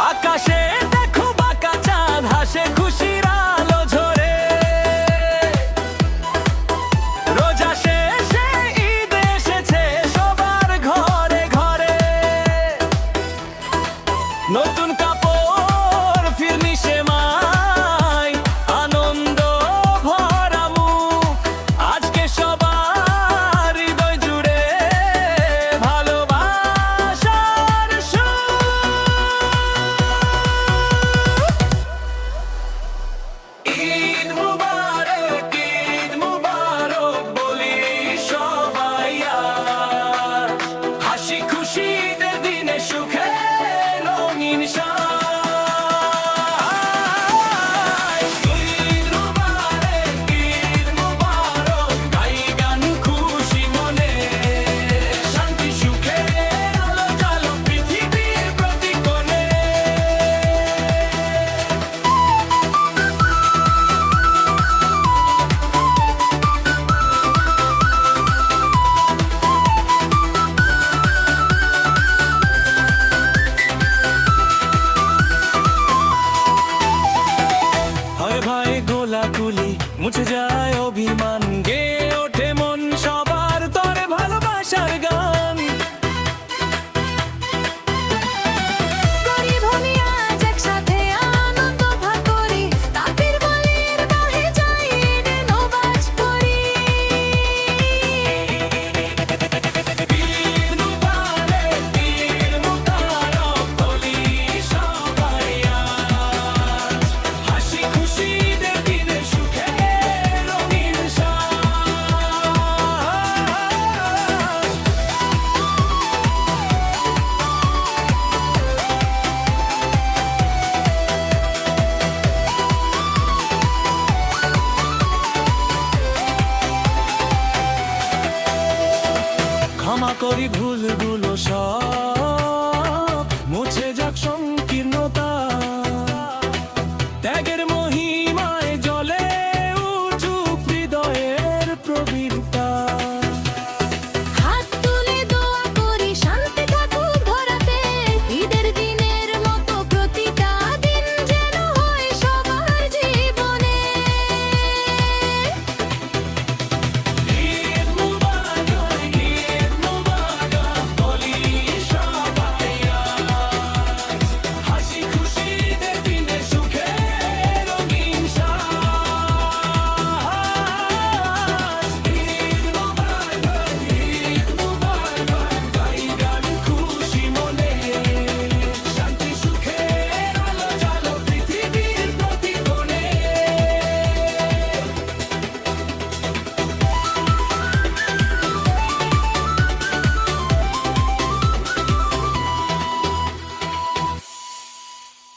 আকাশে দেখো বাঁকা চাঁদ হাসে খুশির আলো ঝরে। রোজা শেষে ঈদ এসেছে সবার ঘরে ঘরে। নতুন কাপড় ফিরনি সেমাই আনন্দ ভরা মুখ। আজকে সবার হৃদয় জুড়ে ভালোবাসার সুর। ঈদ মুবারক, ঈদ মুবারক বলি সবাই আজ। হাসি খুশি ঈদের দিনে সুখে রঙিন সাজ। ঈদ মুবারক, ঈদ মুবারক গাই গান খুশি মনে। শান্তি সুখে আলো জ্বালো পৃথিবীর প্রতি কোণে। হয় ভাই গোলাগুলি মুছে যায় অভিমান, গে ওঠে মন সবার তরে ভালোবাসার গান। গরিব হলে আজ একসাথে আনন্দ ভাগ করি, তাকবীর বলির বাহে যাই ঈদে নমাজ পড়ি। ঈদ মুবারক, ঈদ মুবারক বলি সবাই আজ। হাসি খুশি ঈদের দিনে সুখে রঙিন সাজ। ক্ষমা করি ভুলগুলো সব।